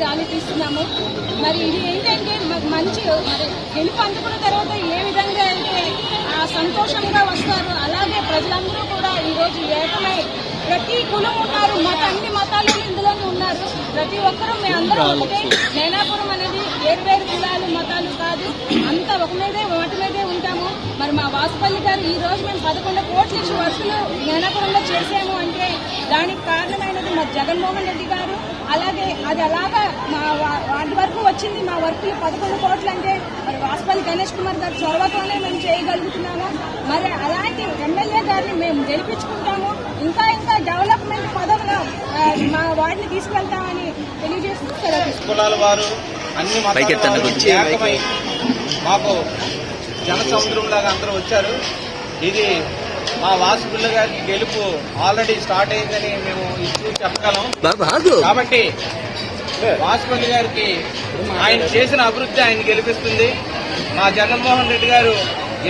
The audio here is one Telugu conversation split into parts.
ర్యాలీ తీస్తున్నాము. మరి ఇది ఏంటంటే మంచి మరి గెలుపు అందుకున్న తర్వాత ఏ విధంగా అయితే సంతోషంగా వస్తారు, అలాగే ప్రజలందరూ కూడా ఈరోజు ఏకమై ప్రతి కులం ఉన్నారు, అన్ని మతాలు ఇందులోనే ఉన్నారు. ప్రతి ఒక్కరూ మేము అందరం ఒకటే. నైనాపురం అనేది వేరు కులాలు మతాలు కాదు, అంతా ఒక వాటి మీదే ఉంటాము. మరి మా వాసుపల్లి గారు ఈ రోజు మేము 11 కోట్ల వర్కులు నైనాపురంలో చేసాము అంటే దానికి కారణమైనది మా జగన్మోహన్ రెడ్డి గారు. అలాగే అది అలాగా మా వాటి వరకు వచ్చింది. మా వర్కులు 11 కోట్లు అంటే మరి వాసుపల్లి గణేష్ కుమార్ గారు చొరవతోనే మేము చేయగలుగుతున్నాము. మరి అలాంటి ఎమ్మెల్యే గారిని మేము గెలిపించుకుంటాము. ఇంకా డెవలప్మెంట్ పదంలో మా వాటిని తీసుకెళ్తామని కులాల వారు అన్ని మతాలమై మాకు జన సముద్రం లాగా అందరూ వచ్చారు. ఇది మా వాసుపల్లి గారికి గెలుపు ఆల్రెడీ స్టార్ట్ అయిందని మేము ఇచ్చి చెప్పగలం. కాబట్టి వాసుపల్లి గారికి ఆయన చేసిన అభివృద్ధి ఆయన గెలిపిస్తుంది. మా జగన్మోహన్ రెడ్డి గారు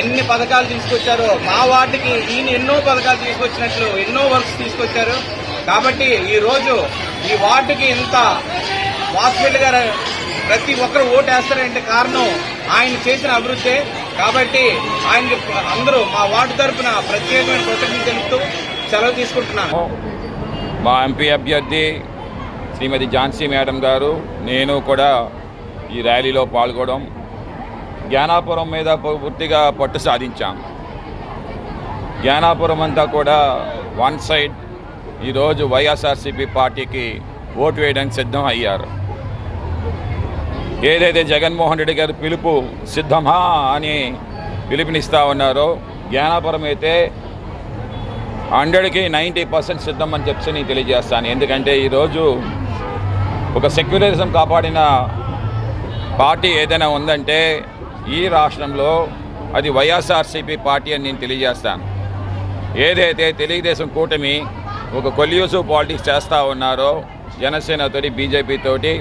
ఎన్ని పథకాలు తీసుకొచ్చారో మా వార్డుకి ఈయన ఎన్నో పథకాలు తీసుకొచ్చినట్లు ఎన్నో వర్క్స్ తీసుకొచ్చారు. కాబట్టి ఈ రోజు ఈ వార్డుకి ఇంత వాసుపల్లి గారు ప్రతి ఒక్కరు ఓటు వేస్తారంటే కారణం ఆయన చేసిన అభివృద్ధి. కాబట్టి ఆయన అందరూ మా వార్డు తరఫున ప్రత్యేకమైన కృతజ్ఞతలు తెలుపుతూ సెలవు తీసుకుంటున్నాను. మా ఎంపీ అభ్యర్థి శ్రీమతి ఝాన్సీ మేడం గారు నేను కూడా ఈ ర్యాలీలో పాల్గొనడం, జ్ఞానాపురం మీద పూర్తిగా పట్టు సాధించాం. జ్ఞానాపురం అంతా కూడా వన్ సైడ్ ఈరోజు వైఎస్ఆర్సీపీ పార్టీకి ఓటు వేయడానికి సిద్ధం అయ్యారు. ఏదైతే జగన్మోహన్ రెడ్డి గారి పిలుపు సిద్ధమా అని పిలుపునిస్తూ ఉన్నారో, జ్ఞానాపురం అయితే 100కి 90% సిద్ధం అని చెప్పి నేను తెలియజేస్తాను. ఎందుకంటే ఈరోజు ఒక సెక్యులరిజం కాపాడిన పార్టీ ఏదైనా ఉందంటే ఈ రాష్ట్రంలో అది వైఎస్ఆర్సీపీ పార్టీ అని నేను తెలియజేస్తాను. ఏదైతే తెలుగుదేశం కూటమి ఒక కొల్యూసివ్ పాలిటిక్స్ చేస్తూ ఉన్నారో జనసేనతోటి బీజేపీతోటి,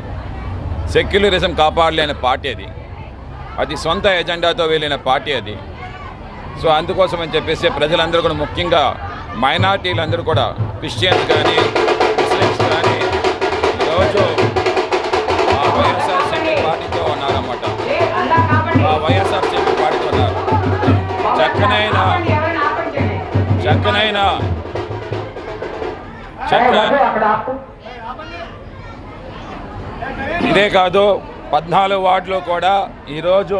సెక్యులరిజం కాపాడలేని పార్టీ అది సొంత ఎజెండాతో వెళ్ళిన పార్టీ అది. సో అందుకోసం అని చెప్పేసి ప్రజలందరూ కూడా, ముఖ్యంగా మైనార్టీలందరూ కూడా, క్రిస్టియన్స్ కానీ ముస్లిమ్స్ కానీ ఈరోజు ఆ వైఎస్ఆర్సీపీ పార్టీతో ఉన్నారన్నమాట. ఆ వైఎస్ఆర్సీపీ పార్టీతో ఉన్నారు. చక్కనైన ఇదే కాదు, 14 వార్డులో కూడా ఈరోజు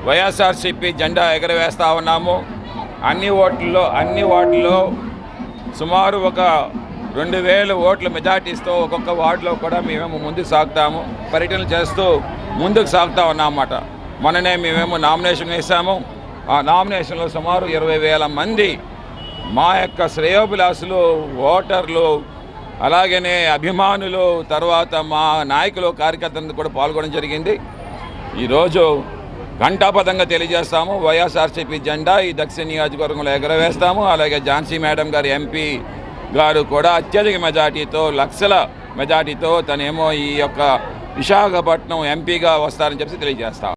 వైఎస్ఆర్సీపీ జెండా ఎగరవేస్తూ ఉన్నాము. అన్ని వార్డుల్లో సుమారు ఒక 2000 ఓట్ల మెజార్టీస్తో ఒక్కొక్క వార్డులో కూడా మేమేమో ముందుకు సాగుతాము, పర్యటనలు చేస్తూ ముందుకు సాగుతూ ఉన్నామన్నమాట. మొన్ననే మేమేమో నామినేషన్ వేసాము. ఆ నామినేషన్లో సుమారు 20,000 మంది మా యొక్క శ్రేయోభిలాసులు, ఓటర్లు, అలాగనే అభిమానులు, తర్వాత మా నాయకులు, కార్యకర్తలు కూడా పాల్గొనడం జరిగింది. ఈరోజు ఘంటాపథంగా తెలియజేస్తాము, వైఎస్ఆర్సీపీ జెండా ఈ దక్షిణ నియోజకవర్గంలో ఎగరవేస్తాము. అలాగే ఝాన్సీ మేడం గారు ఎంపీ గారు కూడా అత్యధిక మెజార్టీతో, లక్షల మెజార్టీతో తనేమో ఈ యొక్క విశాఖపట్నం ఎంపీగా వస్తారని చెప్పి తెలియజేస్తాం.